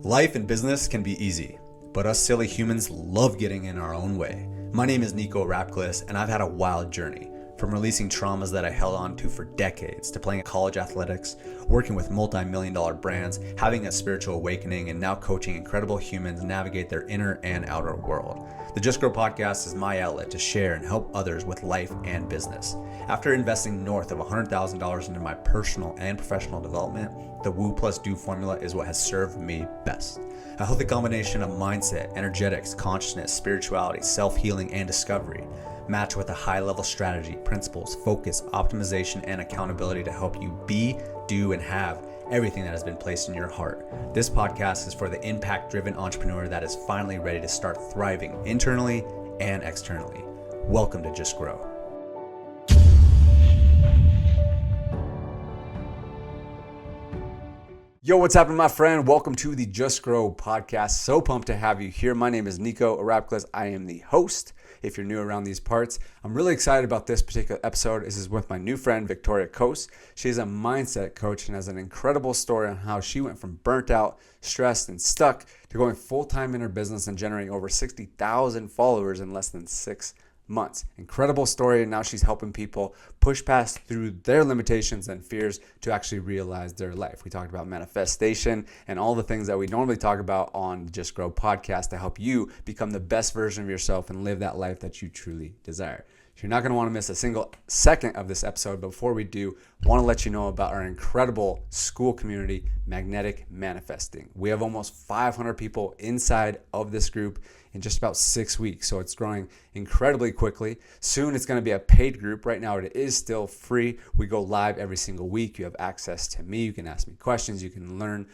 Life and business can be easy, but us silly humans love getting in our own way. My name is Nico Rapklis, and I've had a wild journey. From releasing traumas that I held on to for decades, to playing college athletics, working with multi-million-dollar brands, having a spiritual awakening, and now coaching incredible humans navigate their inner and outer world. The Just Grow podcast is my outlet to share and help others with life and business. After investing north of $100,000 into my personal and professional development, the Woo plus Do formula is what has served me best. A healthy combination of mindset, energetics, consciousness, spirituality, self-healing, and discovery, matched with a high-level strategy, principles, focus, optimization, and accountability to help you be, do, and have everything that has been placed in your heart. This podcast is for the impact-driven entrepreneur that is finally ready to start thriving internally and externally. Welcome to Just Grow. Yo, what's happening, my friend? Welcome to the Just Grow podcast. So pumped to have you here. My name is Nico Rapklis. I am the host. If you're new around these parts, I'm really excited about this particular episode. This is with my new friend, Viktoria Kos. She's a mindset coach and has an incredible story on how she went from burnt out, stressed, and stuck to going full-time in her business and generating over 60,000 followers in less than 6 months. Incredible story, and now she's helping people push past through their limitations and fears to actually realize their life. We talked about manifestation and all the things that we normally talk about on the Just Grow podcast to help you become the best version of yourself and live that life that you truly desire. You're not going to want to miss a single second of this episode. But before we do, I want to let you know about our incredible school community, Magnetic Manifesting. We have almost 500 people inside of this group in just about 6 weeks. So it's growing incredibly quickly. Soon it's going to be a paid group. Right now it is still free. We go live every single week. You have access to me. You can ask me questions. You can learn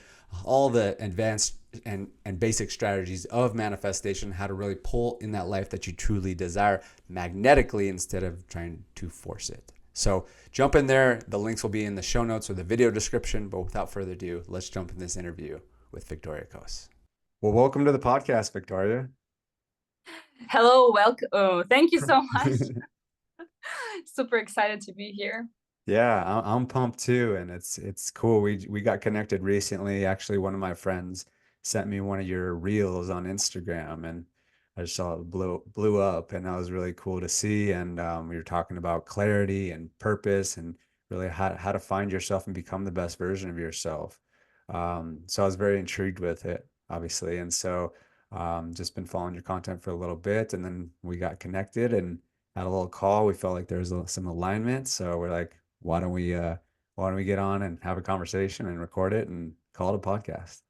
all the advanced and basic strategies of manifestation, how to really pull in that life that you truly desire magnetically instead of trying to force it. So jump in there. The links will be in the show notes or the video description. But without further ado, let's jump in this interview with Viktoria Kos. Well, welcome to the podcast, Viktoria. Hello, welcome. Oh, thank you so much. Super excited to be here. Yeah, I'm pumped too, and it's cool. We got connected recently. Actually, one of my friends sent me one of your reels on Instagram, and I just saw it blew up, and that was really cool to see. And we were talking about clarity and purpose, and really how to find yourself and become the best version of yourself. So I was very intrigued with it, obviously, and so just been following your content for a little bit, and then we got connected and had a little call. We felt like there was some alignment, so we're like, why don't we get on and have a conversation and record it and call it a podcast?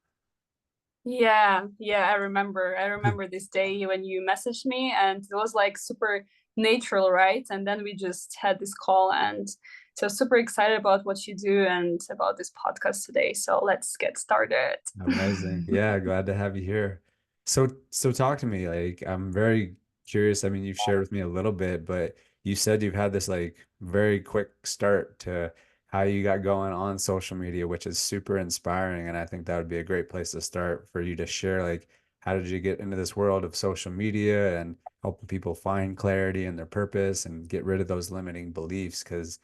Yeah, I remember this day when you messaged me, and it was like super natural, right? And then we just had this call, and so super excited about what you do and about this podcast today. So let's get started. Amazing. Yeah, glad to have you here. So talk to me. Like, I'm very curious. I mean, you've shared with me a little bit, but you said you've had this like very quick start to how you got going on social media, which is super inspiring. And I think that would be a great place to start for you to share, like, how did you get into this world of social media and helping people find clarity in their purpose and get rid of those limiting beliefs? Because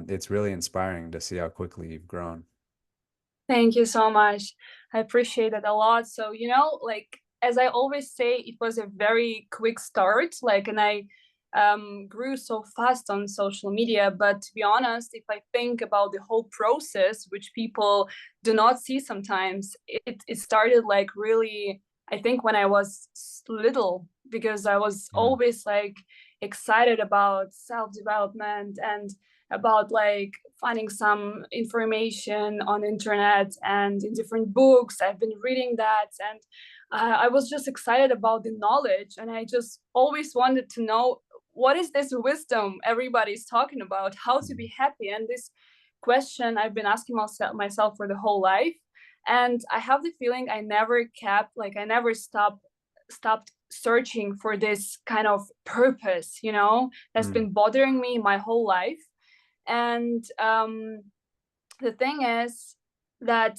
it's really inspiring to see how quickly you've grown. Thank you so much. I appreciate it a lot. So, like as I always say, it was a very quick start, like, and I grew so fast on social media. But to be honest, if I think about the whole process, which people do not see sometimes, it started like really, I think when I was little, because I was Mm, always like excited about self-development and about like finding some information on internet and in different books. I've been reading that, and I was just excited about the knowledge, and I just always wanted to know what is this wisdom everybody's talking about, how to mm, be happy. And this question I've been asking myself for the whole life, and I have the feeling I never stopped searching for this kind of purpose, that's mm, been bothering me my whole life. And the thing is that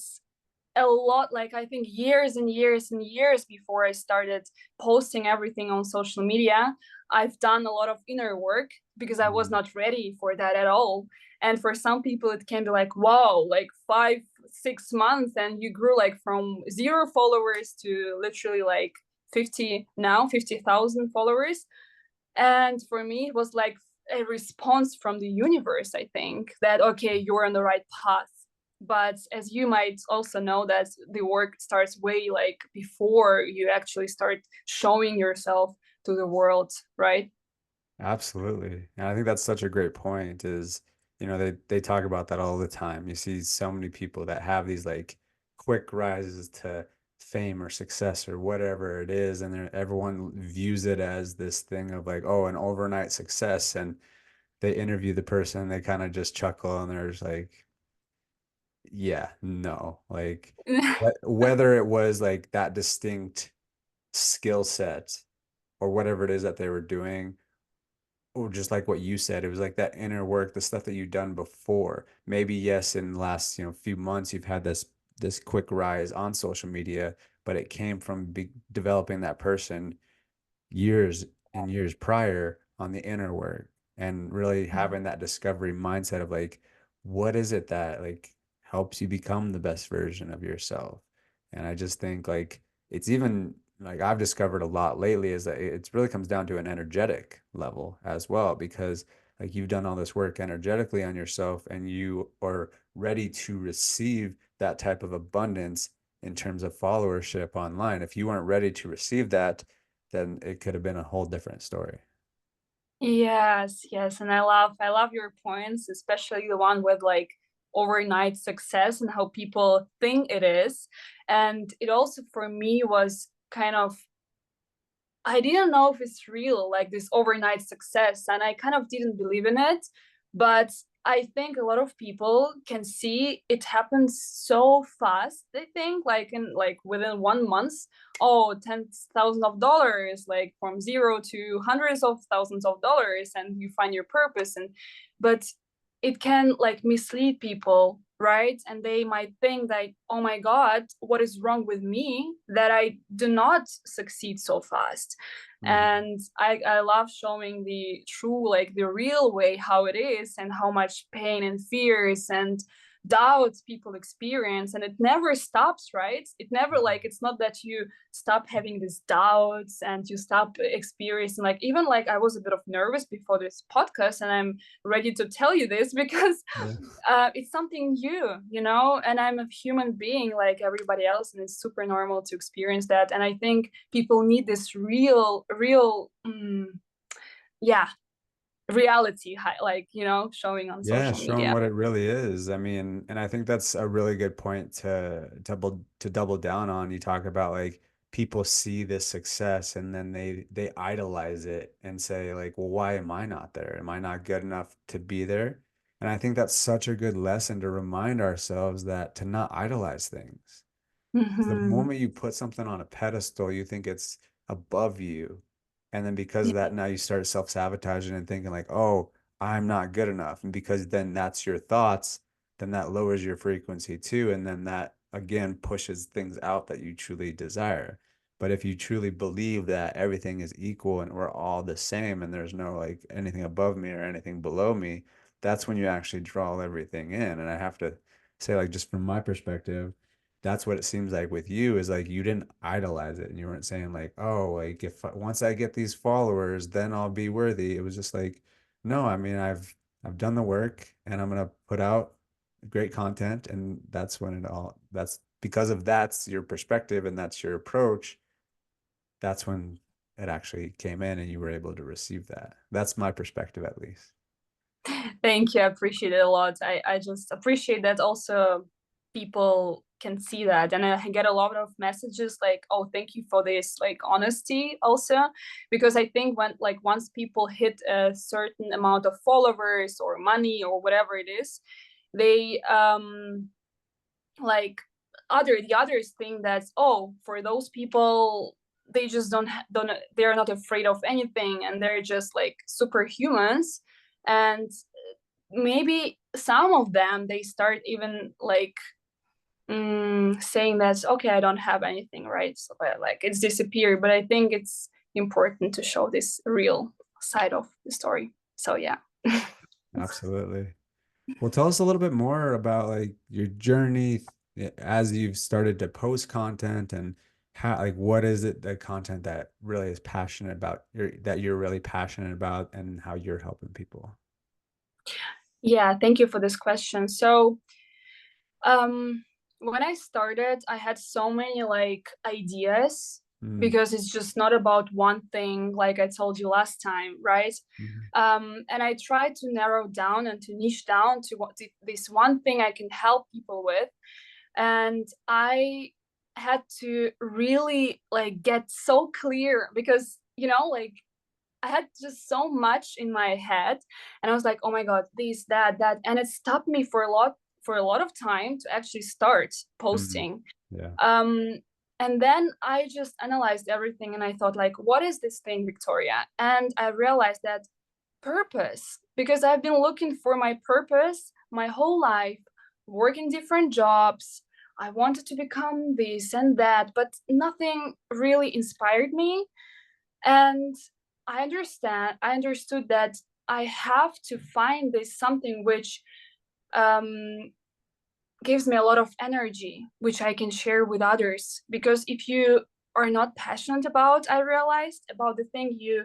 a lot, like I think years and years and years before I started posting everything on social media, I've done a lot of inner work because I was Mm. not ready for that at all. And for some people it can be like, wow, like 5 6 months and you grew like from 0 followers to literally like 50,000 followers. And for me it was like a response from the universe, I think, that okay, you're on the right path. But as you might also know, that the work starts way like before you actually start showing yourself to the world, right? Absolutely. And I think that's such a great point is, they talk about that all the time. You see so many people that have these like quick rises to fame or success or whatever it is, and everyone views it as this thing of like, oh, an overnight success. And they interview the person, they kind of just chuckle and they're just like, yeah, no. Like whether it was like that distinct skill set or whatever it is that they were doing, or just like what you said, it was like that inner work, the stuff that you've done before. Maybe yes, in the last, few months, you've had this quick rise on social media, but it came from developing that person years and years prior on the inner work, and really having that discovery mindset of like, what is it that like helps you become the best version of yourself. And I just think like it's even like I've discovered a lot lately is that it really comes down to an energetic level as well, because like you've done all this work energetically on yourself and you are ready to receive that type of abundance in terms of followership online. If you weren't ready to receive that, then it could have been a whole different story. Yes, yes, and I love your points, especially the one with like overnight success and how people think it is. And it also for me was kind of, I didn't know if it's real, like this overnight success, and I kind of didn't believe in it. But I think a lot of people can see it happens so fast. They think like in like within 1 month, oh, $10,000, like from zero to hundreds of thousands of dollars, and you find your purpose. And but it can like mislead people, right? And they might think that, oh my God, what is wrong with me that I do not succeed so fast? Mhm. And I love showing the true, like the real way, how it is, and how much pain and fears and doubts people experience. And it never stops, right? It never, like, it's not that you stop having these doubts and you stop experiencing, like, even like I was a bit of nervous before this podcast, and I'm ready to tell you this because Yeah. it's something new, and I'm a human being like everybody else, and it's super normal to experience that. And I think people need this real, yeah, reality, like, showing on Yeah, social showing media. what it really is. I mean, and I think that's a really good point to double down on. You talk about like people see this success and then they idolize it and say like, well, why am I not there? Am I not good enough to be there? And I think that's such a good lesson to remind ourselves that to not idolize things. The Hmm. moment you put something on a pedestal, you think it's above you. And then because of that, now you start self-sabotaging and thinking like, oh, I'm not good enough. And because then that's your thoughts, then that lowers your frequency too. And then that again pushes things out that you truly desire. But if you truly believe that everything is equal and we're all the same and there's no like anything above me or anything below me, that's when you actually draw everything in. And I have to say, like, just from my perspective, that's what it seems like with you is like you didn't idolize it and you weren't saying like, oh, like if once I get these followers, then I'll be worthy. It was just like, no, I mean, I've done the work and I'm gonna put out great content, and that's when that's because of that's your perspective and that's your approach. That's when it actually came in and you were able to receive that. That's my perspective at least. Thank you. I appreciate it a lot. I just appreciate that also people can see that. And I get a lot of messages like, oh, thank you for this, like, honesty also. Because I think when, like, once people hit a certain amount of followers or money or whatever it is, they like the others think that, oh, for those people, they just don't, they're not afraid of anything and they're just like superhumans. And maybe some of them, they start even like saying that okay, I don't have anything, right? So like it's disappeared. But I think it's important to show this real side of the story. So yeah. Absolutely. Well, tell us a little bit more about like your journey as you've started to post content and how, like, what is it, the content that really is passionate about that you're really passionate about and how you're helping people? Yeah, thank you for this question. So Um, when I started, I had so many like ideas Mm, because it's just not about one thing, like I told you last time, right? mhm, And I tried to narrow down and to niche down to what this one thing I can help people with. And I had to really like get so clear because, like I had just so much in my head, and I was like, "Oh my god, this, that, that," and it stopped me for a lot of time to actually start mm, posting. yeah. Um, and then I just analyzed everything, and I thought, like, what is this thing, Victoria? And I realized that purpose, because I've been looking for my purpose my whole life, working different jobs. I wanted to become this and that, but nothing really inspired me. And I understood that I have to find this something which um, gives me a lot of energy, which I can share with others. Because if you are not passionate about, I realized, about the thing you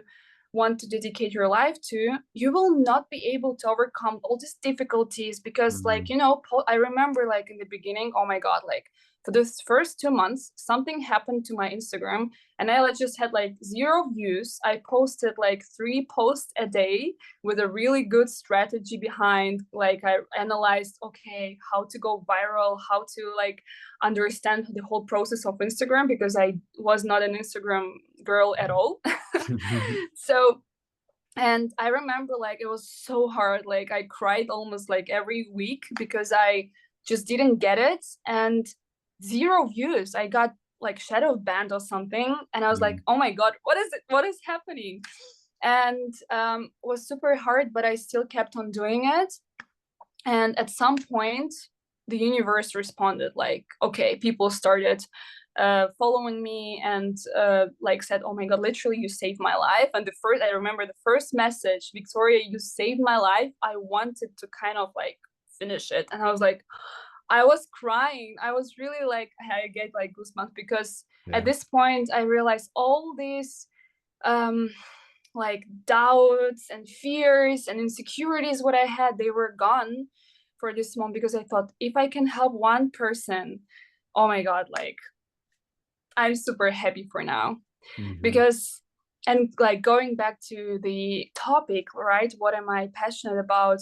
want to dedicate your life to, you will not be able to overcome all these difficulties. Because, like, Mm, I remember, like, in the beginning, oh my God, like, for the first 2 months, something happened to my Instagram, and I like, just had like 0 views. I posted like 3 posts a day with a really good strategy behind. Like I analyzed, okay, how to go viral, how to like understand the whole process of Instagram, because I was not an Instagram girl at all. So, and I remember like it was so hard. Like I cried almost like every week because I just didn't get it. And 0 views. I got like shadow banned or something. And I was like, mm, oh my God, what is it? What is happening? And was super hard, but I still kept on doing it. And at some point, the universe responded, like, okay, people started following me, and like said, oh my God, literally you saved my life. And I remember the first message, Victoria, you saved my life. I wanted to kind of like finish it, and I was like, I was crying. I was really like, I get like goosebumps, because at yeah. this point I realized all these um like doubts and fears and insecurities what I had, they were gone for this month, because I thought, if I can help one person, oh my God, like I'm super happy for now. Hmm. Because, and like going back to the topic, right, what am I passionate about?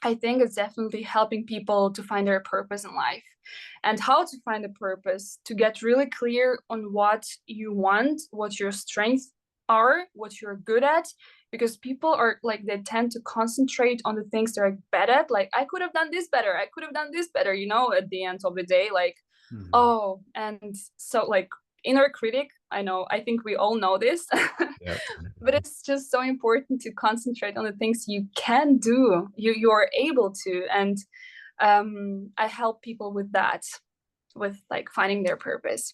I think it's definitely helping people to find their purpose in life, and how to find a purpose, to get really clear on what you want, what your strengths are, what you're good at. Because people are like, they tend to concentrate on the things they're bad at. Like, I could have done this better. I could have done this better, at the end of the day. Like, Hmm. oh, and so like inner critic, I know, I think we all know this. Yep. But it's just so important to concentrate on the things you can do, you're able to. And I help people with that, with like finding their purpose.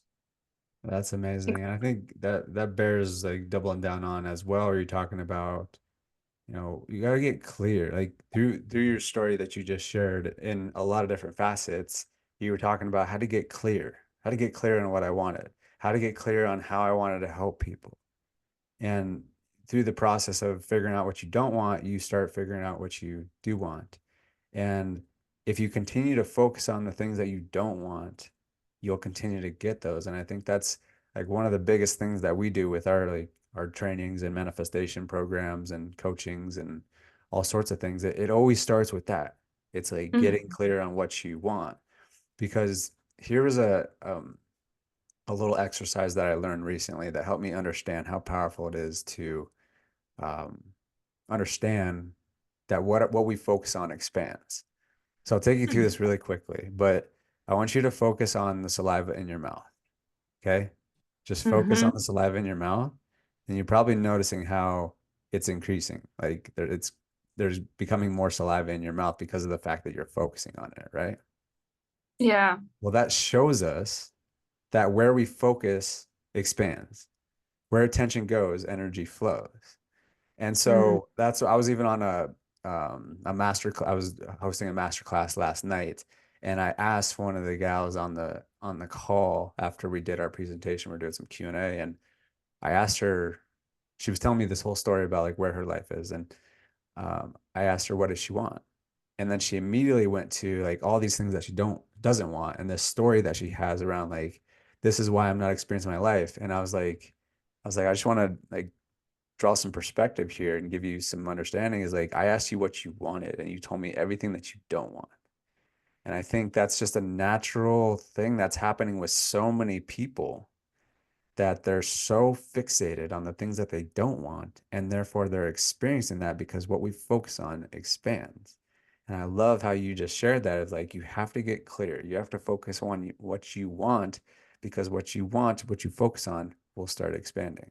That's amazing. And I think that bears like doubling down on as well. Are you talking about, you got to get clear, like through your story that you just shared in a lot of different facets. You were talking about how to get clear on what I wanted, how to get clear on how I wanted to help people. And through the process of figuring out what you don't want, you start figuring out what you do want. And if you continue to focus on the things that you don't want, you'll continue to get those. And I think that's like one of the biggest things that we do with our trainings and manifestation programs and coachings and all sorts of things. It always starts with that. It's like getting Mhm. clear on what you want. Because here was a little exercise that I learned recently that helped me understand how powerful it is to um, understand that what we focus on expands. So I'll take you through Mhm. this really quickly, but I want you to focus on the saliva in your mouth. Okay? Just focus on Mhm. the saliva in your mouth, and you're probably noticing how it's increasing. Like there's becoming more saliva in your mouth because of the fact that you're focusing on it, right? Yeah. Well, that shows us that where we focus expands. Where attention goes, energy flows. And Mm. so that's what I was even on a master I was hosting a master class last night, and I asked one of the gals on the call after we did our presentation, we're doing some Q&A, and I asked her, she was telling me this whole story about like where her life is, and I asked her what does she want, and then she immediately went to like all these things that she doesn't want, and this story that she has around like this is why I'm not experiencing my life, and I was like I just want to like draw some perspective here and give you some understanding is like I asked you what you wanted and you told me everything that you don't want. And I think that's just a natural thing that's happening with so many people that they're so fixated on the things that they don't want and therefore they're experiencing that because what we focus on expands. And I love how you just shared that. It's like you have to get clear. You have to focus on what you want because what you want, what you focus on will start expanding.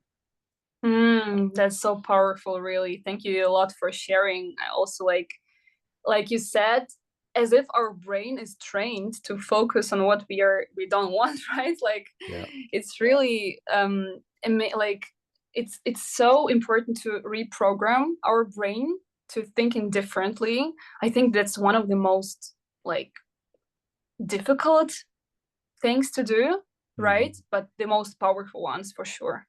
That's so powerful, really. Thank you a lot for sharing. I also like you said, as if our brain is trained to focus on what we don't want, right? Like Yeah. it's really like it's so important to reprogram our brain to thinking differently. I think that's one of the most like difficult things to do, right? Mhm. But the most powerful ones for sure.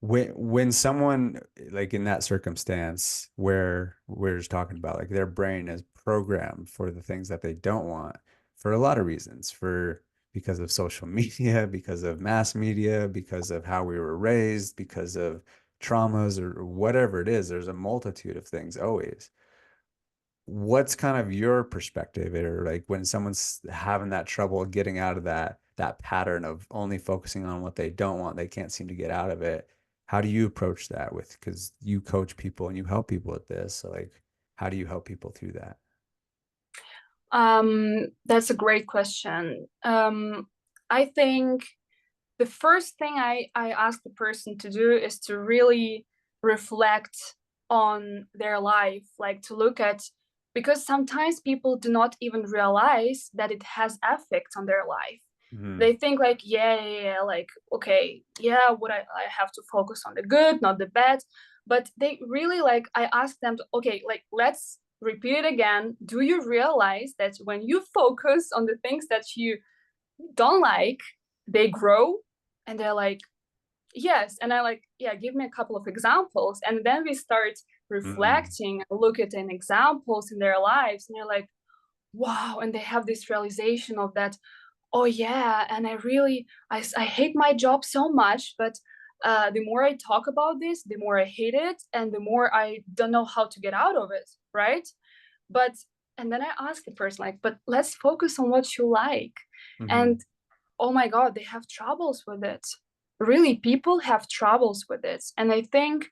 When someone like in that circumstance where we're just talking about like their brain is programmed for the things that they don't want for a lot of reasons, for because of social media, because of mass media, because of how we were raised, because of traumas or whatever it is, there's a multitude of things always. What's kind of your perspective or like when someone's having that trouble getting out of that pattern of only focusing on what they don't want, they can't seem to get out of it. How do you approach that with, because you coach people and you help people with this, so like how do you help people through that? That's a great question. I think the first thing I ask the person to do is to really reflect on their life, like to look at, because sometimes people do not even realize that it has effect on their life. Mm-hmm. They think like, yeah, like, okay, yeah, I have to focus on the good, not the bad. But they really like, I ask them to, okay, like, let's repeat it again. Do you realize that when you focus on the things that you don't like, they grow? And they're like, yes. And I like, yeah, give me a couple of examples. And then we start Mm-hmm. reflecting, look at an examples in their lives, and they're like, wow. And they have this realization of that, oh yeah, and I hate my job so much, but the more I talk about this, the more I hate it, and the more I don't know how to get out of it, right? But and then I ask the person like, but let's focus on what you like. Mm-hmm. And oh my god, they have troubles with it. Really, people have troubles with it. And I think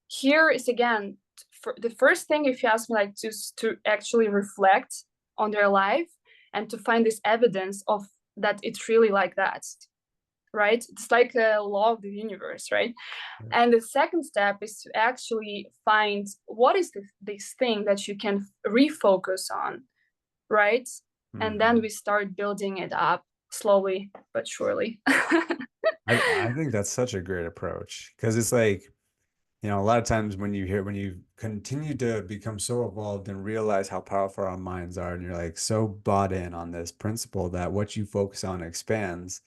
here is again, for the first thing, if you ask me, like just to actually reflect on their life and to find this evidence of that it's really like that, right? It's like a law of the universe, right? And the second step is to actually find what is this thing that you can refocus on, right? And then Mm-hmm. we start building it up slowly but surely. I think that's such a great approach because it's like, a lot of times when you continue to become so evolved and realize how powerful our minds are, and you're like so bought in on this principle that what you focus on expands,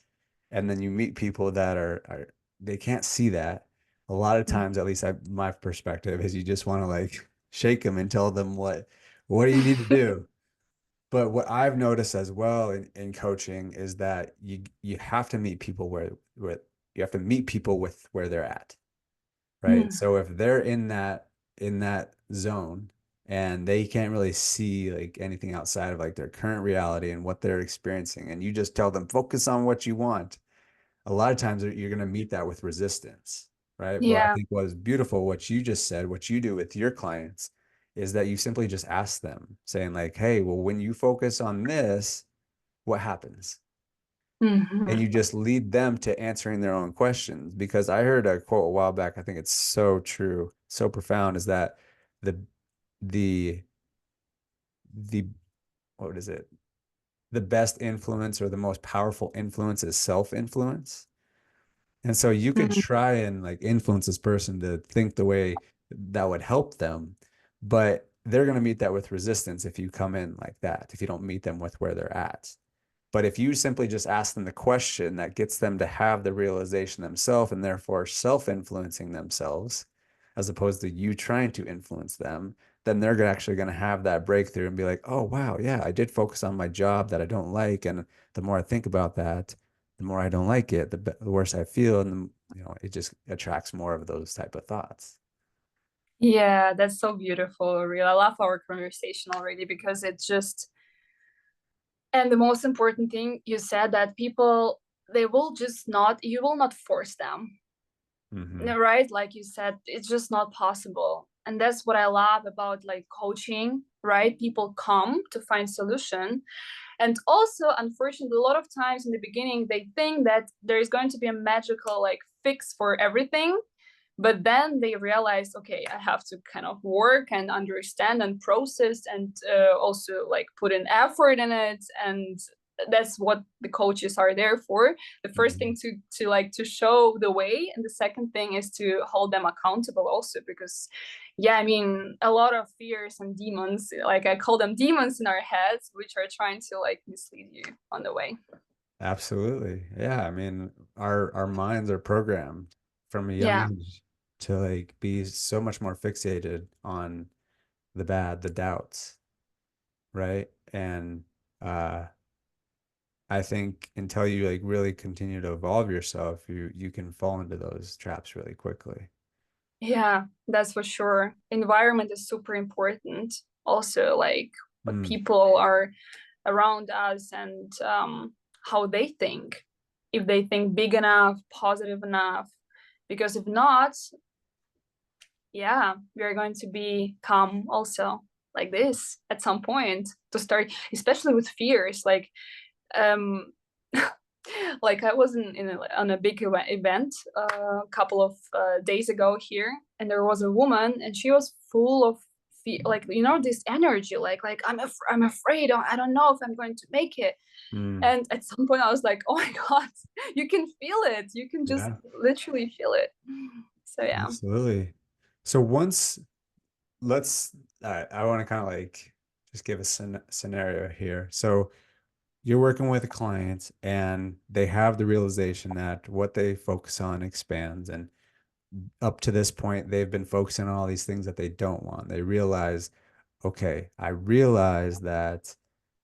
and then you meet people that they can't see that. A lot of times, at least my perspective is you just want to like shake them and tell them what do you need to do. But what I've noticed as well in coaching is that you have to meet people where you have to meet people with where they're at, right? Mm. So if they're in that zone and they can't really see like anything outside of like their current reality and what they're experiencing, and you just tell them focus on what you want, a lot of times you're going to meet that with resistance, right? Well, I Yeah. think what is beautiful, what you just said, what you do with your clients is that you simply just ask them saying like, hey, well, when you focus on this, what happens? And you Hmm. just lead them to answering their own questions. Because I heard a quote a while back, I think it's so true, so profound, is that the the the what is it? the best influence or the most powerful influence is self-influence. And so you could Mm. try and like influence this person to think the way that would help them, but they're going to meet that with resistance if you come in like that, if you don't meet them with where they're at. But if you simply just ask them the question that gets them to have the realization themselves and therefore self-influencing themselves, as opposed to you trying to influence them, then they're actually going to have that breakthrough and be like, oh, wow, yeah, I did focus on my job that I don't like. And the more I think about that, the more I don't like it, the worse I feel. And, it just attracts more of those type of thoughts. Yeah, that's so beautiful, real. I love our conversation already because it's just, and the most important thing you said that people, they will just not, you will not force them. Mm-hmm. No, right? Like you said, it's just not possible. And that's what I love about like coaching, right? People come to find solution. And also, unfortunately, a lot of times in the beginning, they think that there is going to be a magical like fix for everything. But then they realize, okay, I have to kind of work and understand and process and also like put an effort in it. And that's what the coaches are there for. The first Mm-hmm. thing to like to show the way, and the second thing is to hold them accountable also, because yeah, I mean, a lot of fears and demons, like I call them demons in our heads, which are trying to like mislead you on the way. Absolutely. Yeah. I mean, our minds are programmed from a young Yeah. age to like be so much more fixated on the bad, the doubts, right? And uh I think until you like really continue to evolve yourself, you can fall into those traps really quickly. Yeah, that's for sure. Environment is super important. Also, like what Mm, people are around us and how they think. If they think big enough, positive enough. Because if not, yeah, we are going to become also like this at some point to start, especially with fears. Um, like I was on a big event a couple of days ago here, and there was a woman, and she was full of like this energy, like I'm afraid, I don't know if I'm going to make it. mm, And at some point, I was like, oh my god, you can feel it, you can just yeah, literally feel it. So yeah. absolutely. So once let's I want to kind of like just give a scenario here. So you're working with a client and they have the realization that what they focus on expands, and up to this point they've been focusing on all these things that they don't want. They realize, okay, I realize that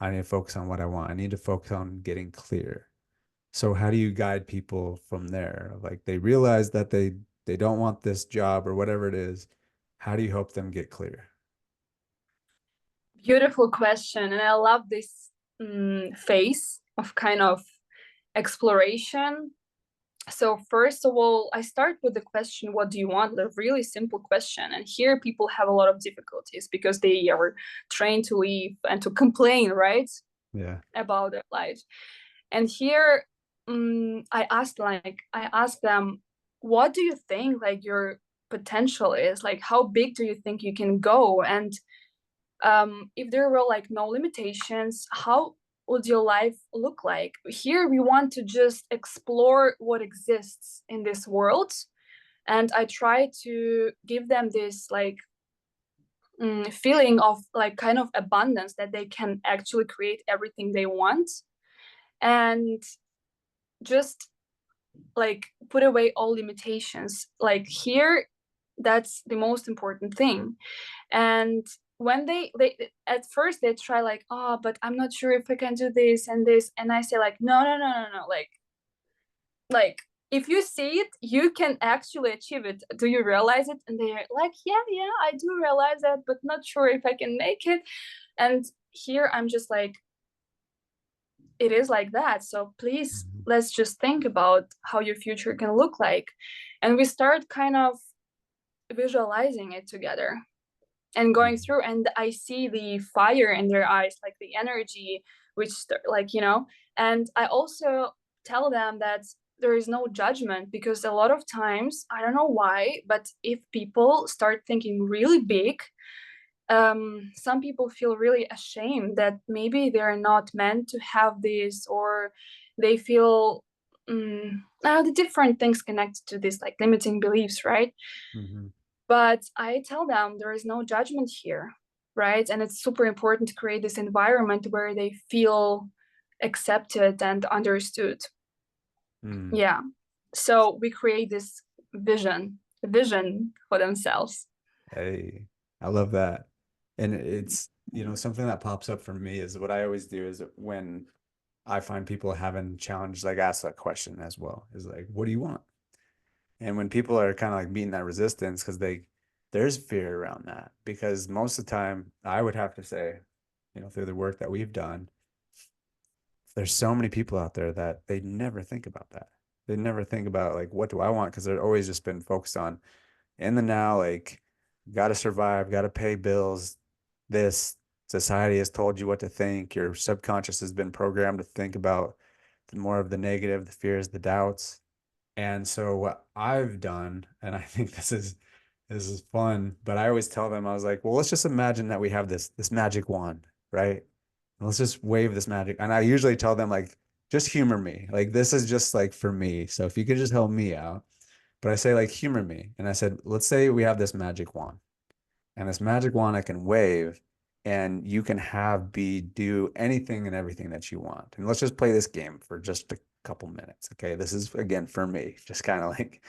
I need to focus on what I want. I need to focus on getting clear. So how do you guide people from there? Like they realize that they don't want this job or whatever it is. How do you help them get clear? Beautiful question. And I love this phase of kind of exploration. So, first of all, I start with the question, what do you want? A really simple question. And here people have a lot of difficulties because they are trained to leave and to complain, right? Yeah. About their life. And here I ask them, what do you think like your potential is? Like how big do you think you can go? And if there were like no limitations, how would your life look like? Here we want to just explore what exists in this world, and I try to give them this like feeling of like kind of abundance, that they can actually create everything they want, and just like put away all limitations. Like here, that's the most important thing. And when they at first they try like, oh, but I'm not sure if I can do this and this, and I say like, no, no, no, no, no, like if you see it, you can actually achieve it. Do you realize it? And they're like, yeah, yeah, I do realize that, but not sure if I can make it. And here I'm just like, it is like that, so please, Mhm. let's just think about how your future can look like. And we start kind of visualizing it together and going Mhm. through, and I see the fire in their eyes, like the energy, which like and I also tell them that there is no judgment, because a lot of times, I don't know why, but if people start thinking really big, some people feel really ashamed that maybe they're not meant to have this, or they feel the different things connected to this, like limiting beliefs, right? Mm-hmm. But I tell them there is no judgment here, right? And it's super important to create this environment where they feel accepted and understood. Mm. Yeah. So we create this vision for themselves. Hey, I love that. And it's, something that pops up for me is what I always do is when I find people having challenges, like ask that question as well, is like, what do you want? And when people are kind of like meeting that resistance, because there's fear around that. Because most of the time, I would have to say, through the work that we've done, there's so many people out there that they never think about that. They never think about like, what do I want? Because they're always just been focused on in the now, like, got to survive, got to pay bills. This society has told you what to think. Your subconscious has been programmed to think about the more of the negative, the fears, the doubts. And so what I've done, and I think this is fun, but I always tell them, I was like, well, let's just imagine that we have this magic wand, right? And let's just wave this magic. And I usually tell them like, just humor me. Like this is just like for me. So if you could just help me out. But I say like humor me. And I said, let's say we have this magic wand. And this magic wand I can wave and you can have be do anything and everything that you want. And let's just play this game for just a couple minutes. Okay. This is again for me, just kind of like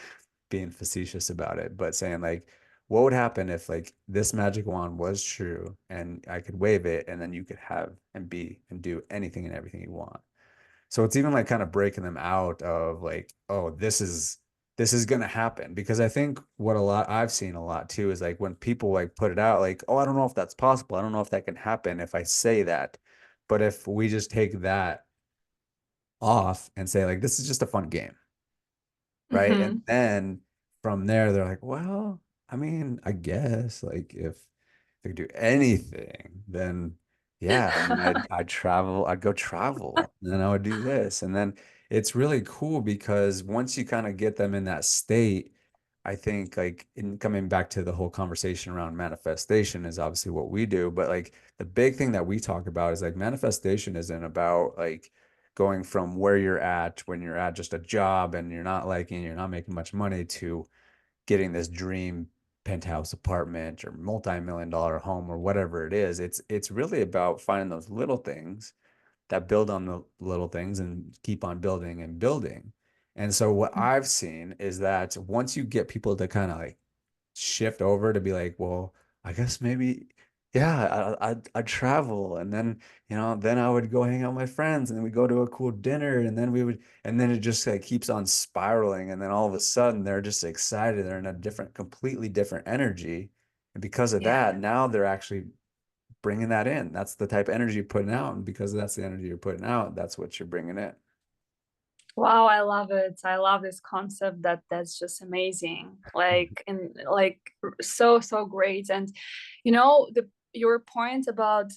being facetious about it, but saying like, what would happen if like this magic wand was true and I could wave it and then you could have and be and do anything and everything you want. So it's even like kind of breaking them out of like, oh, this is gonna happen. Because I think what a lot I've seen a lot too is like when people like put it out, like, oh, I don't know if that's possible. I don't know if that can happen if I say that. But if we just take that off and say like this is just a fun game, right? And Mm-hmm. then from there, they're like, well, I mean, I guess like if I could do anything, then yeah, I mean, I'd travel, I'd go travel, and then I would do this. And then it's really cool because once you kind of get them in that state, I think like in coming back to the whole conversation around manifestation is obviously what we do, but like the big thing that we talk about is like manifestation isn't about like going from where you're at when you're at just a job and you're not making much money to getting this dream penthouse apartment or multi-million dollar home or whatever it is. It's really about finding those little things that build on the little things and keep on building and building. And so what I've seen is that once you get people to kind of like shift over to be like, well, I guess maybe, yeah, I'd travel, and then then I would go hang out with my friends, and then we go to a cool dinner, and then we would, and then it just like keeps on spiraling, and then all of a sudden they're just excited, they're in a completely different energy, and because of Yeah. that, now they're actually bringing that in. That's the type of energy you're putting out, and because that's the energy you're putting out, that's what you're bringing in. Wow, I love it. I love this concept. That's just amazing. Like, and like so great. And the your point about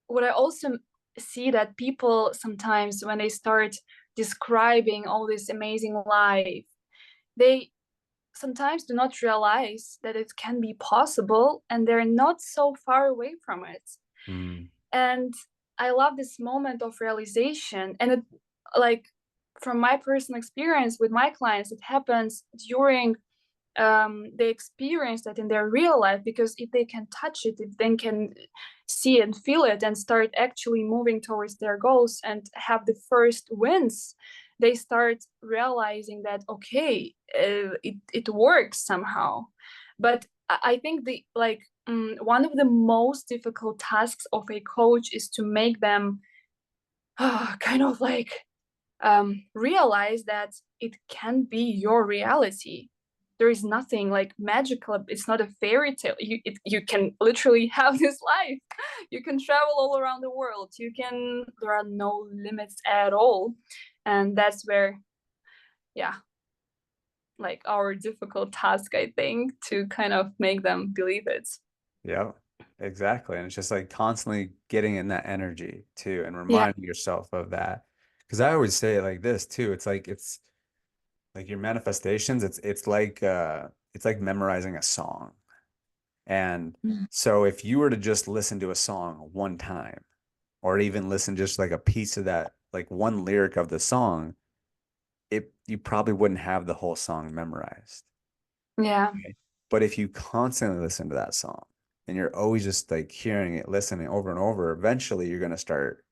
what I also see, that people sometimes when they start describing all this amazing life, they sometimes do not realize that it can be possible and they're not so far away from it. Mm, And I love this moment of realization. And it, like, from my personal experience with my clients, it happens during they experience that in their real life, because if they can touch it, if they can see and feel it and start actually moving towards their goals and have the first wins, they start realizing that okay, it works somehow. But I think the like one of the most difficult tasks of a coach is to make them kind of like realize that it can be your reality. There is nothing like magical. It's not a fairy tale. You can literally have this life. You can travel all around the world. There are no limits at all. And that's where, yeah, like our difficult task, I think, to kind of make them believe it. yeah, exactly. And it's just like constantly getting in that energy too and Yeah. reminding yourself of that. Because I always say it like this too. It's like your manifestations, it's like memorizing a song. And Mm. so if you were to just listen to a song one time, or even listen just like a piece of that, like one lyric of the song, you probably wouldn't have the whole song memorized. Yeah. Right? But if you constantly listen to that song and you're always just like hearing it, listening over and over, eventually you're going to start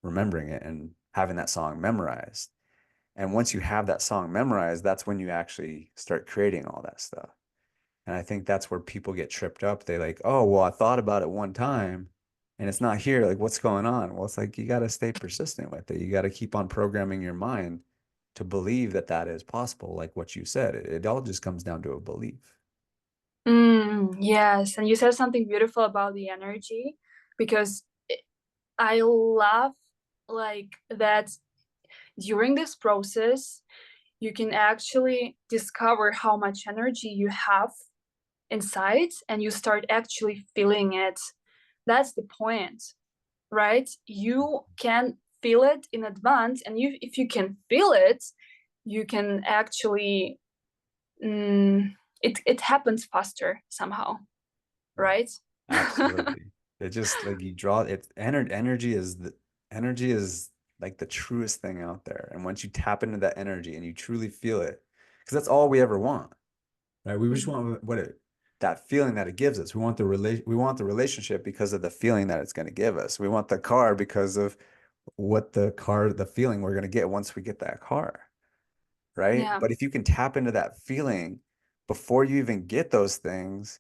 remembering it and having that song memorized. And once you have that song memorized, that's when you actually start creating all that stuff. And I think that's where people get tripped up. They like, oh, well, I thought about it one time and it's not here. Like, what's going on? Well, it's like you got to stay persistent with it. You got to keep on programming your mind to believe that that is possible. Like what you said, it all just comes down to a belief. Yes, and you said something beautiful about the energy, because I love like that during this process you can actually discover how much energy you have inside, and you start actually feeling it. That's the point, right? You can feel it in advance, and if you can feel it, you can actually it happens faster somehow, Right. right? Absolutely. It just like you draw it. Energy is like the truest thing out there. And once you tap into that energy and you truly feel it, because that's all we ever want, right? We just want that feeling that it gives us. We want the relationship because of the feeling that it's going to give us. We want the car because of the feeling we're going to get once we get that car, right? Yeah. But if you can tap into that feeling before you even get those things,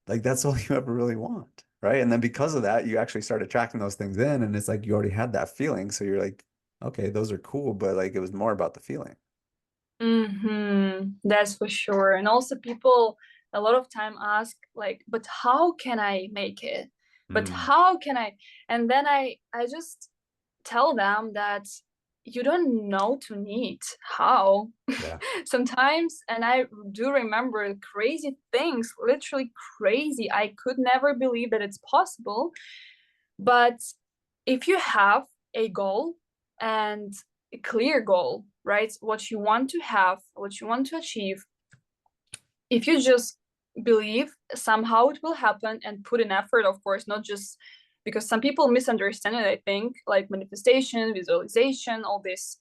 like that's all you ever really want, right? And then because of that, you actually start attracting those things in, and it's like you already had that feeling, so you're like, okay, those are cool, but like it was more about the feeling. That's for sure. And also people a lot of time ask like, but how can I make it? But Mm, how can I? And then I just tell them that you don't know to need how. yeah. Sometimes, and I do remember crazy things, literally crazy. I could never believe that it's possible. But if you have a goal, and a clear goal, right? What you want to have, what you want to achieve, if you just believe somehow it will happen and put in effort, of course, not just because some people misunderstand it, I think, like manifestation, visualization, all this,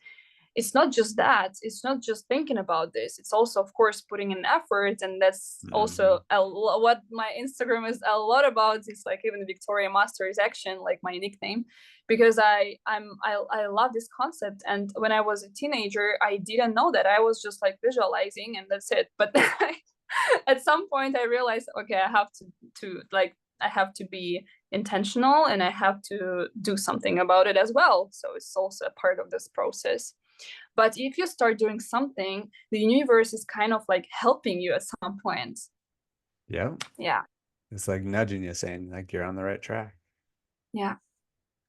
it's not just that, it's not just thinking about this, it's also of course putting in effort. And that's Hmm. also what my Instagram is a lot about. It's like even Victoria Masters Action, like my nickname, because I love this concept. And when I was a teenager, I didn't know that. I was just like visualizing and that's it. But at some point I realized, okay, I have to like I have to be intentional and I have to do something about it as well. So it's also a part of this process. But if you start doing something, the universe is kind of like helping you at some point. Yeah. Yeah. It's like nudging you, saying like you're on the right track. Yeah,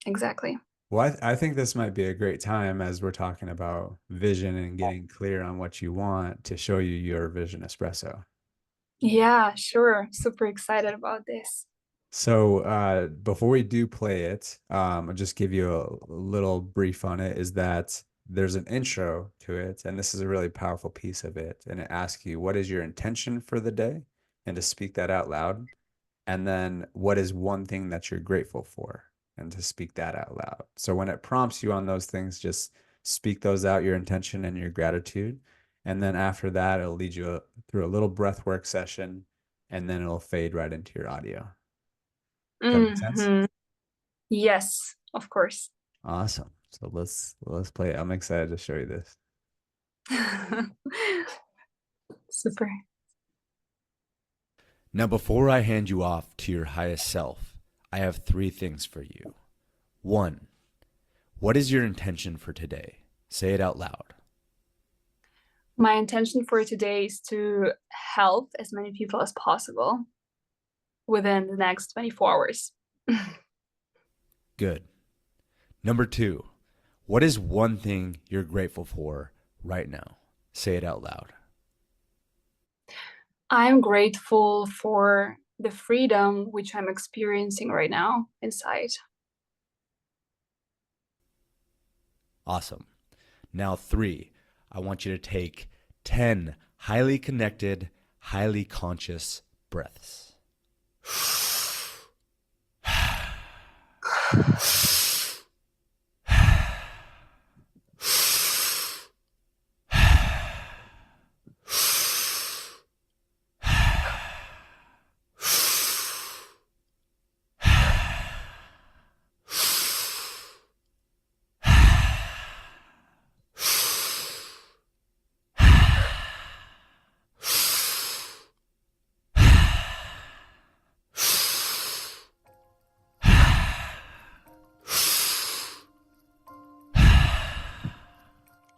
exactly. Well, I think this might be a great time as we're talking about vision and getting clear on what you want to show you your vision espresso. Yeah, sure. Super excited about this. So before we do play it, I'll just give you a little brief on it. Is that there's an intro to it, and this is a really powerful piece of it. And it asks you, what is your intention for the day? And to speak that out loud. And then what is one thing that you're grateful for? And to speak that out loud. So when it prompts you on those things, just speak those out, your intention and your gratitude. And then after that, it'll lead you through a little breath work session, and then it'll fade right into your audio. Does that make sense? Hmm. Yes, of course. Awesome. So let's play it. I'm excited to show you this. Super. Now, before I hand you off to your highest self, I have three things for you. One, what is your intention for today? Say it out loud. My intention for today is to help as many people as possible within the next 24 hours. Good. Number two, what is one thing you're grateful for right now? Say it out loud. I'm grateful for the freedom which I'm experiencing right now inside. Awesome. Now, three, I want you to take 10 highly connected, highly conscious breaths.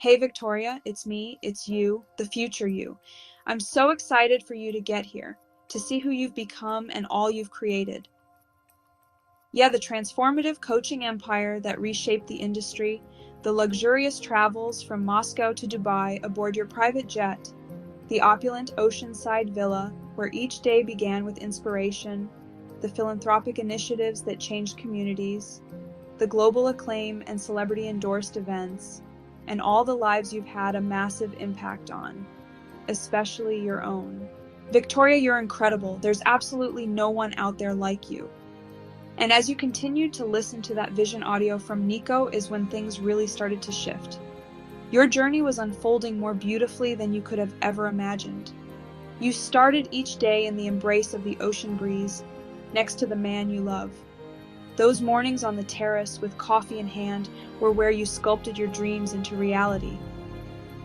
Hey Victoria, it's me, it's you, the future you. I'm so excited for you to get here, to see who you've become and all you've created. Yeah, the transformative coaching empire that reshaped the industry, the luxurious travels from Moscow to Dubai aboard your private jet, the opulent oceanside villa where each day began with inspiration, the philanthropic initiatives that changed communities, the global acclaim and celebrity-endorsed events, and all the lives you've had a massive impact on, especially your own. Victoria, you're incredible. There's absolutely no one out there like you. And as you continued to listen to that vision audio from Nico is when things really started to shift. Your journey was unfolding more beautifully than you could have ever imagined. You started each day in the embrace of the ocean breeze, next to the man you love. Those mornings on the terrace with coffee in hand were where you sculpted your dreams into reality.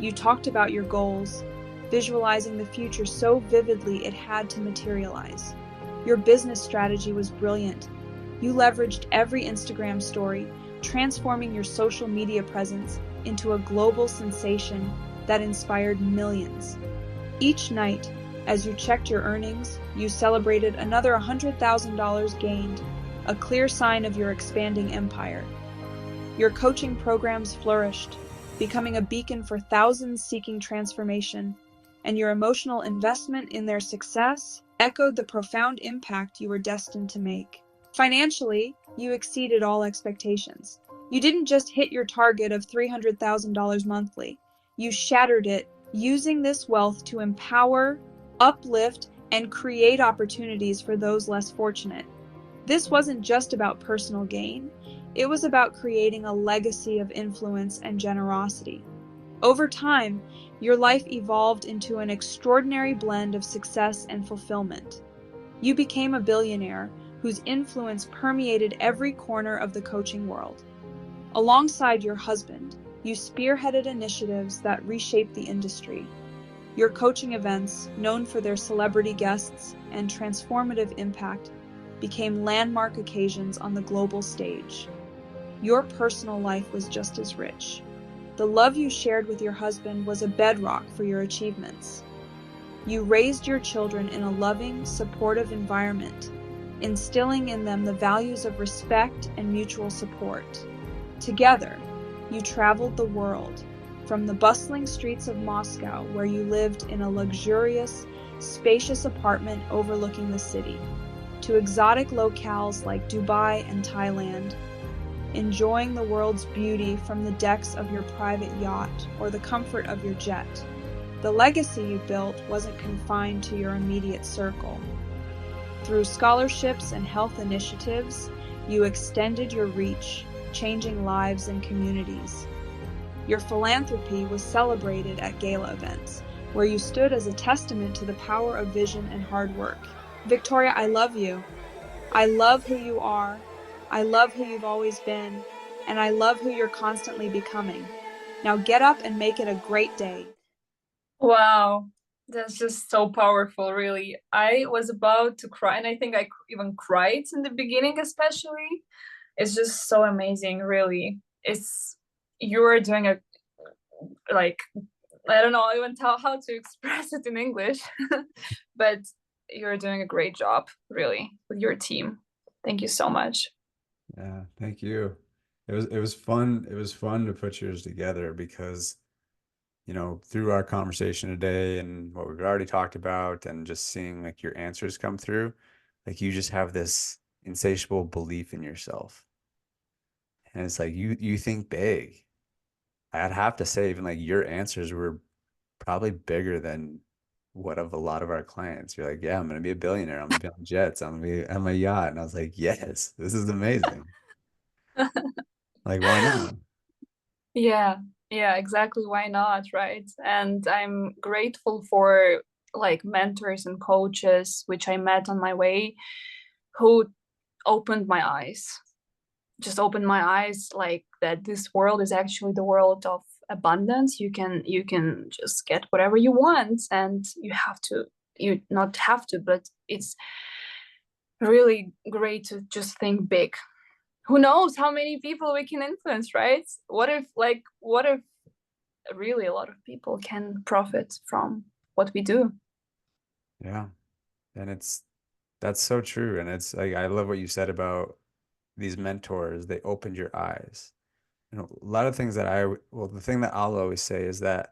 You talked about your goals, visualizing the future so vividly it had to materialize. Your business strategy was brilliant. You leveraged every Instagram story, transforming your social media presence into a global sensation that inspired millions. Each night, as you checked your earnings, you celebrated another $100,000 gained, a clear sign of your expanding empire. Your coaching programs flourished, becoming a beacon for thousands seeking transformation, and your emotional investment in their success echoed the profound impact you were destined to make. Financially, you exceeded all expectations. You didn't just hit your target of $300,000 monthly, you shattered it, using this wealth to empower, uplift, and create opportunities for those less fortunate. This wasn't just about personal gain, it was about creating a legacy of influence and generosity. Over time, your life evolved into an extraordinary blend of success and fulfillment. You became a billionaire whose influence permeated every corner of the coaching world. Alongside your husband, you spearheaded initiatives that reshaped the industry. Your coaching events, known for their celebrity guests and transformative impact, became landmark occasions on the global stage. Your personal life was just as rich. The love you shared with your husband was a bedrock for your achievements. You raised your children in a loving, supportive environment, instilling in them the values of respect and mutual support. Together, you traveled the world, from the bustling streets of Moscow, where you lived in a luxurious, spacious apartment overlooking the city, to exotic locales like Dubai and Thailand, enjoying the world's beauty from the decks of your private yacht or the comfort of your jet. The legacy you built wasn't confined to your immediate circle. Through scholarships and health initiatives, you extended your reach, changing lives and communities. Your philanthropy was celebrated at gala events, where you stood as a testament to the power of vision and hard work. Victoria, I love you. I love who you are. I love who you've always been. And I love who you're constantly becoming. Now get up and make it a great day. Wow, that's just so powerful, really. I was about to cry, and I think I even cried in the beginning, especially. It's just so amazing, really. It's you're doing a like I don't know even how to express it in English, but you're doing a great job, really, with your team. Thank you so much. Yeah, thank you. It was fun. It was fun to put yours together because, through our conversation today and what we've already talked about and just seeing like your answers come through, like you just have this insatiable belief in yourself. And it's like you think big. I'd have to say even like your answers were probably bigger than what of a lot of our clients. You're like, yeah, I'm gonna be a billionaire. I'm gonna be on jets. I'm gonna be on my yacht. And I was like, yes, this is amazing. Like, why not? Yeah, yeah, exactly. Why not, right? And I'm grateful for like mentors and coaches which I met on my way who opened my eyes. Just opened my eyes like that this world is actually the world of abundance. You can just get whatever you want, and you not have to, but it's really great to just think big. Who knows how many people we can influence, right? What if really a lot of people can profit from what we do? Yeah. And that's so true. And it's like, I love what you said about these mentors. They opened your eyes. You know, a lot of things that well, the thing that I'll always say is that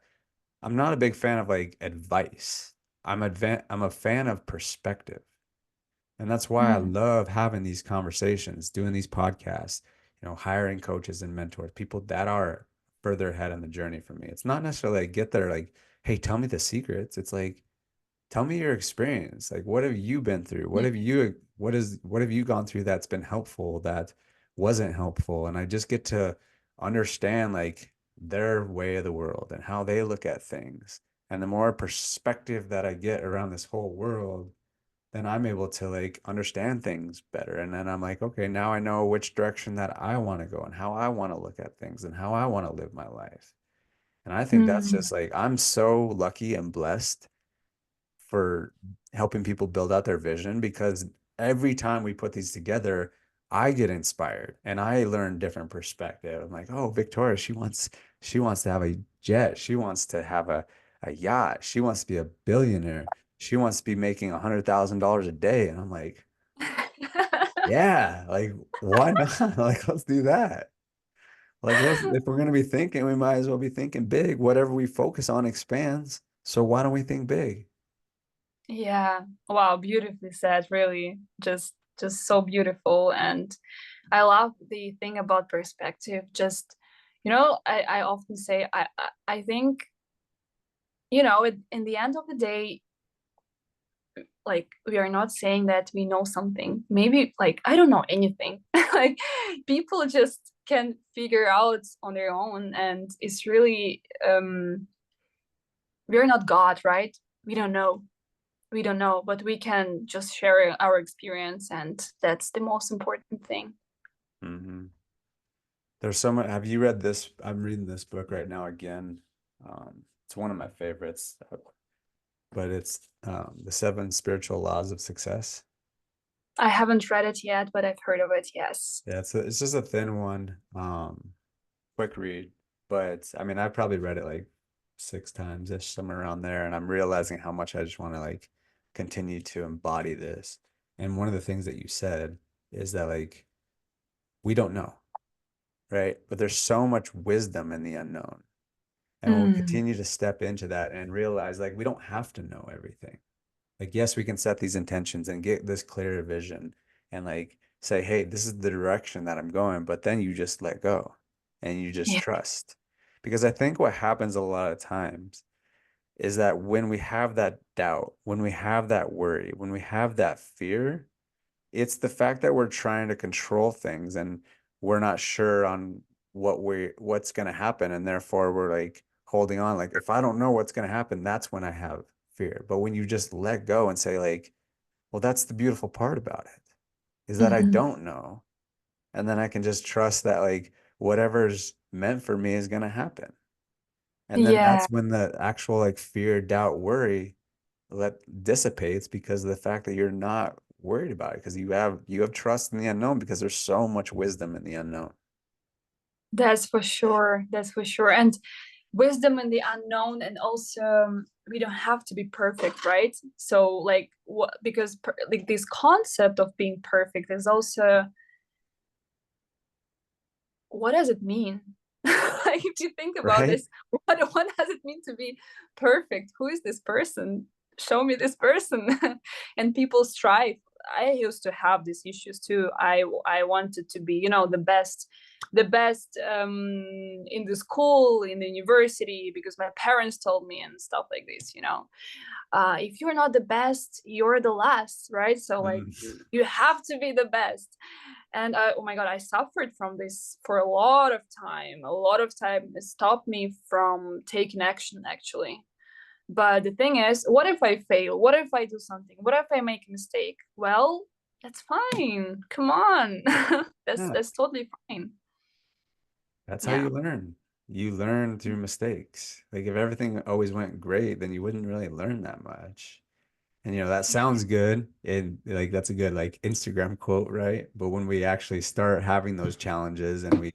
I'm not a big fan of like advice. I'm a fan of perspective. And that's why I Mm. love having these conversations, doing these podcasts, hiring coaches and mentors, people that are further ahead in the journey for me. It's not necessarily like get there like, hey, tell me the secrets. It's like, tell me your experience. Like, what have you been through? Yeah. What have you gone through that's been helpful, that wasn't helpful? And I just get to understand like their way of the world and how they look at things. And the more perspective that I get around this whole world, then I'm able to like understand things better. And then I'm like, okay, now I know which direction that I want to go and how I want to look at things and how I want to live my life. And I think that's Mm. just like, I'm so lucky and blessed for helping people build out their vision, because every time we put these together, I get inspired and I learn different perspective. I'm like, oh, Victoria, she wants to have a jet. She wants to have a yacht. She wants to be a billionaire. She wants to be making $100,000 a day. And I'm like, yeah, like why not? Like, let's do that. Like, if we're gonna be thinking, we might as well be thinking big. Whatever we focus on expands. So why don't we think big? Yeah. Wow, beautifully said, really. Just so beautiful. And I love the thing about perspective. Just, I often say I think, in the end of the day, like we are not saying that we know something. Maybe like I don't know anything. Like people just can figure out on their own, and it's really we're not God, right? We don't know. We don't know, but we can just share our experience, and that's the most important thing. Hmm. There's so much. Have you read this? I'm reading this book right now again. It's one of my favorites, but it's The Seven Spiritual Laws of Success. I haven't read it yet, but I've heard of it, yes. Yeah, it's just a thin one, quick read. But I mean, I've probably read it like 6 times ish, somewhere around there, and I'm realizing how much I just want to like continue to embody this. And one of the things that you said is that like we don't know, right? But there's so much wisdom in the unknown. And when we Mm. continue to step into that and realize like we don't have to know everything. Like, yes, we can set these intentions and get this clearer vision and like say, hey, this is the direction that I'm going, but then you just let go and you just Yeah. trust. Because I think what happens a lot of times is that when we have that doubt, when we have that worry, when we have that fear, it's the fact that we're trying to control things and we're not sure on what's going to happen, and therefore we're like holding on. Like, if I don't know what's going to happen, that's when I have fear. But when you just let go and say like, well, that's the beautiful part about it, is that I Mhm. don't know, and then I can just trust that like whatever's meant for me is going to happen. And then Yeah, that's when the actual like fear, doubt, worry let dissipates, because of the fact that you're not worried about it, because you have trust in the unknown, because there's so much wisdom in the unknown. that's for sure. That's for sure. And wisdom in the unknown, and also we don't have to be perfect, right? So like what, because like this concept of being perfect is also, what does it mean? Like if you think about Right. this, what does it mean to be perfect? Who is this person? Show me this person. And people strive. I used to have these issues too. I wanted to be, the best the best in the school, in the university, because my parents told me and stuff like this, if you're not the best, you're the last, right? So like Mm. you have to be the best. And oh my god, I suffered from this for a lot of time. A lot of time it stopped me from taking action, actually. But the thing is, what if I fail? What if I do something? What if I make a mistake? Well, that's fine. Come on. that's Yeah, that's totally fine. that's how Yeah. you learn. You learn through mistakes. Like if everything always went great, then you wouldn't really learn that much. And that sounds good. And like that's a good like Instagram quote, right? But when we actually start having those challenges and we,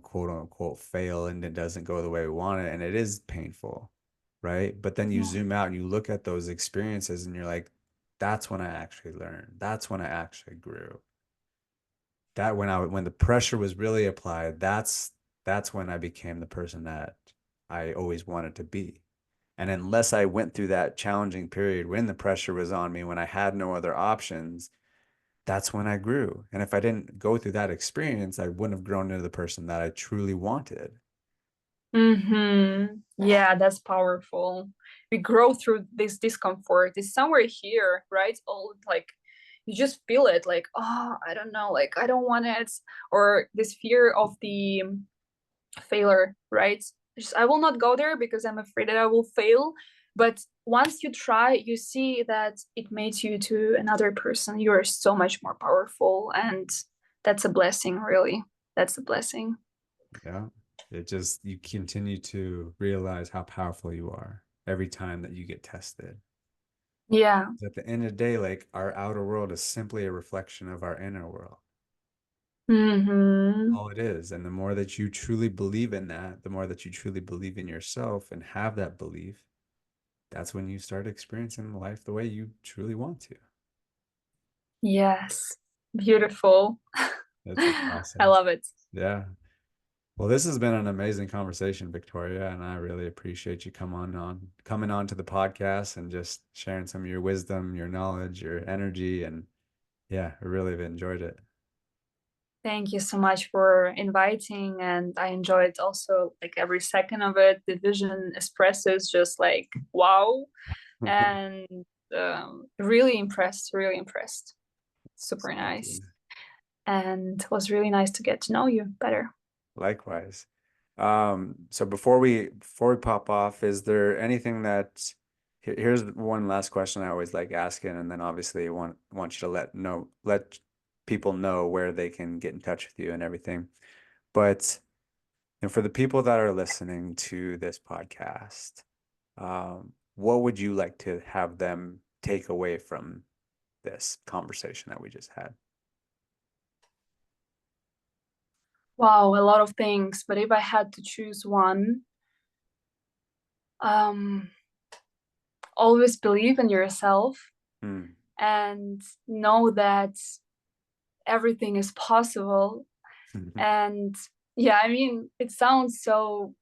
quote unquote fail and it doesn't go the way we want it, and it is painful, right? But then you Yeah. zoom out and you look at those experiences and you're like, that's when I actually learned. That's when I actually grew. That when the pressure was really applied, that's when I became the person that I always wanted to be. And unless I went through that challenging period when the pressure was on me, when I had no other options, that's when I grew. And if I didn't go through that experience, I wouldn't have grown into the person that I truly wanted. Yeah, that's powerful. We grow through this discomfort. It's somewhere here, right? All like you just feel it, like, oh, I don't know, like I don't want it, or this fear of the failure, right? Just, I will not go there because I'm afraid that I will fail. But once you try, you see that it made you to another person. You are so much more powerful, and that's a blessing, really. That's a blessing. Yeah. You continue to realize how powerful you are every time that you get tested. Yeah. At the end of the day, like our outer world is simply a reflection of our inner world. Mm-hmm. All it is. And the more that you truly believe in that, the more that you truly believe in yourself and have that belief, that's when you start experiencing life the way you truly want to. Yes. Beautiful. That's I awesome. love it. Yeah. Well, this has been an amazing conversation, Victoria, and I really appreciate you coming on to the podcast and just sharing some of your wisdom, your knowledge, your energy, and yeah, I really have enjoyed it. Thank you so much for inviting, and I enjoyed also like every second of it. The Vision Espresso is just like wow, and really impressed, really impressed. Super Thank you. nice, and it was really nice to get to know you better. Likewise. So before we pop off, is there anything here's one last question I always like asking, and then obviously want you to let people know where they can get in touch with you and everything. But for the people that are listening to this podcast, what would you like to have them take away from this conversation that we just had? Wow, a lot of things, but if I had to choose one, um, always believe in yourself Hmm. and know that everything is possible. And yeah, I mean, it sounds so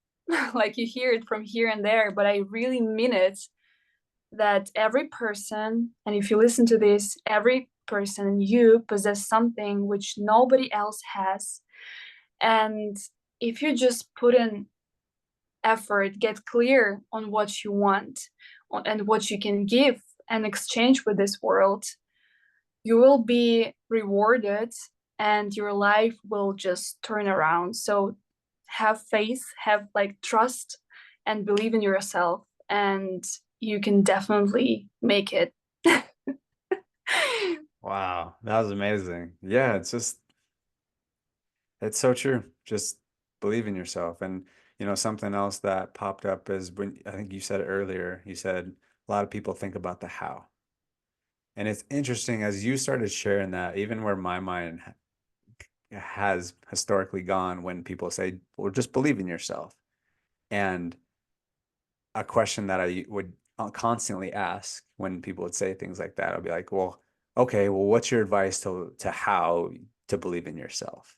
like you hear it from here and there, but I really mean it, that every person, and if you listen to this, every person, you possess something which nobody else has. And if you just put in effort, get clear on what you want and what you can give and exchange with this world, you will be rewarded and your life will just turn around. So have faith, have like trust, and believe in yourself, and you can definitely make it. Wow, that was amazing. Yeah, it's so true. Just believe in yourself. And something else that popped up is when I think you said it earlier, you said a lot of people think about the how. And it's interesting as you started sharing that, even where my mind has historically gone when people say, well, just believe in yourself. And a question that I would constantly ask when people would say things like that, I'll be like, well, okay, well, what's your advice to how to believe in yourself?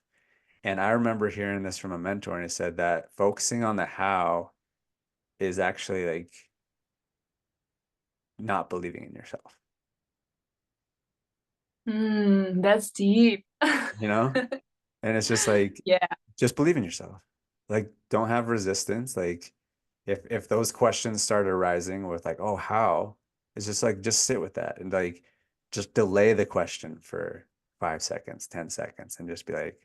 And I remember hearing this from a mentor, and he said that focusing on the how is actually like not believing in yourself. That's deep. You know? And it's just like, Yeah. just believe in yourself. Like, don't have resistance. Like, if those questions start arising with like, oh, how? It's just like, just sit with that and like, just delay the question for 5 seconds, 10 seconds, and just be like,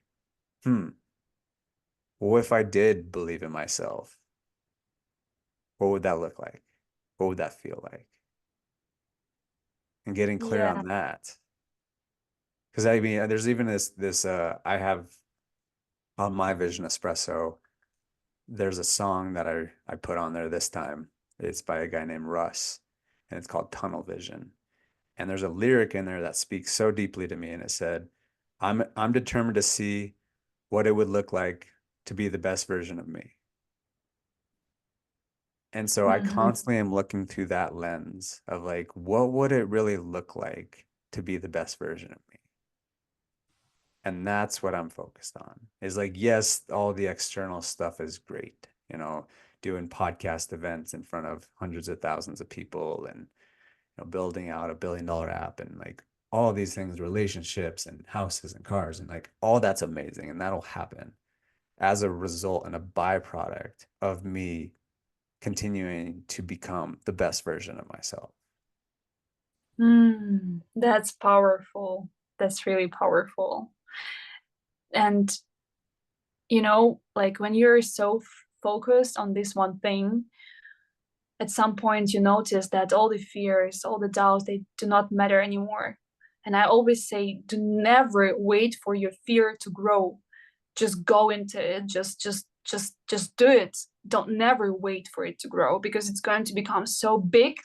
what if I did believe in myself? What would that look like? What would that feel like? And getting clear Yeah. on that. Because I mean, there's even this I have on my Vision Espresso, there's a song that I put on there this time. It's by a guy named Russ, and it's called Tunnel Vision. And there's a lyric in there that speaks so deeply to me, and it said, I'm determined to see what it would look like to be the best version of me. And so I Mhm. constantly am looking through that lens of like, what would it really look like to be the best version of me? And that's what I'm focused on. Is like, yes, all the external stuff is great, doing podcast events in front of hundreds of thousands of people and building out $1 billion app and like all these things, relationships and houses and cars and like all that's amazing. And that'll happen as a result and a byproduct of me continuing to become the best version of myself. That's powerful. That's really powerful. And like when you're so focused on this one thing, at some point you notice that all the fears, all the doubts, they do not matter anymore. And I always say, do never wait for your fear to grow. Just go into it. Just do it. Don't never wait for it to grow, because it's going to become so big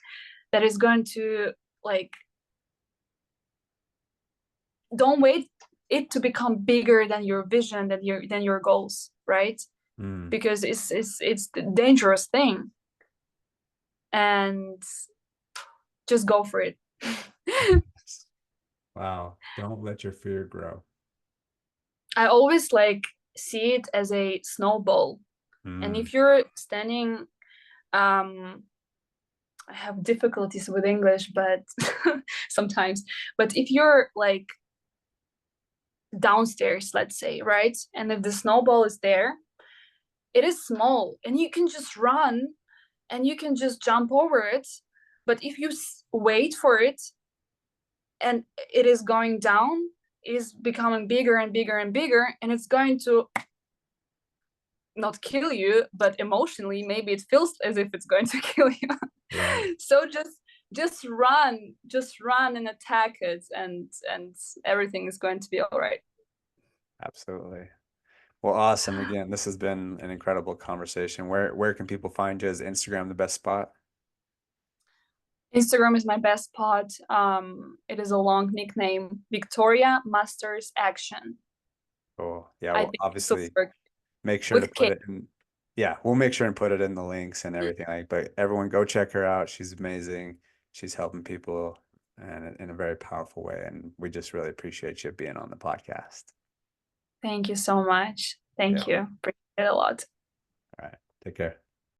that it's going to, like, don't wait it to become bigger than your vision, than your goals, right? Because it's the dangerous thing. And just go for it. Wow. Don't let your fear grow. I always see it as a snowball. And if you're standing, I have difficulties with English, but sometimes, but if you're like downstairs, let's say, right? And if the snowball is there, it is small and you can just run and you can just jump over it. But if you wait for it and it is going down, it is becoming bigger and bigger and bigger, and it's going to not kill you, but emotionally maybe it feels as if it's going to kill you. Right. So just run and attack it, and everything is going to be all right. Absolutely. Well, awesome. Again, this has been an incredible conversation. Where can people find you? Is Instagram the best spot? Instagram is my best spot. It is a long nickname, Viktoria Masters Action. Cool. Yeah, I well, think it's obviously super make sure to with put K. it in. Yeah, we'll make sure and put it in the links and everything. But everyone go check her out. She's amazing. She's helping people and in a very powerful way. And we just really appreciate you being on the podcast. Thank you so much. Thank you. Appreciate it a lot. All right. Take care.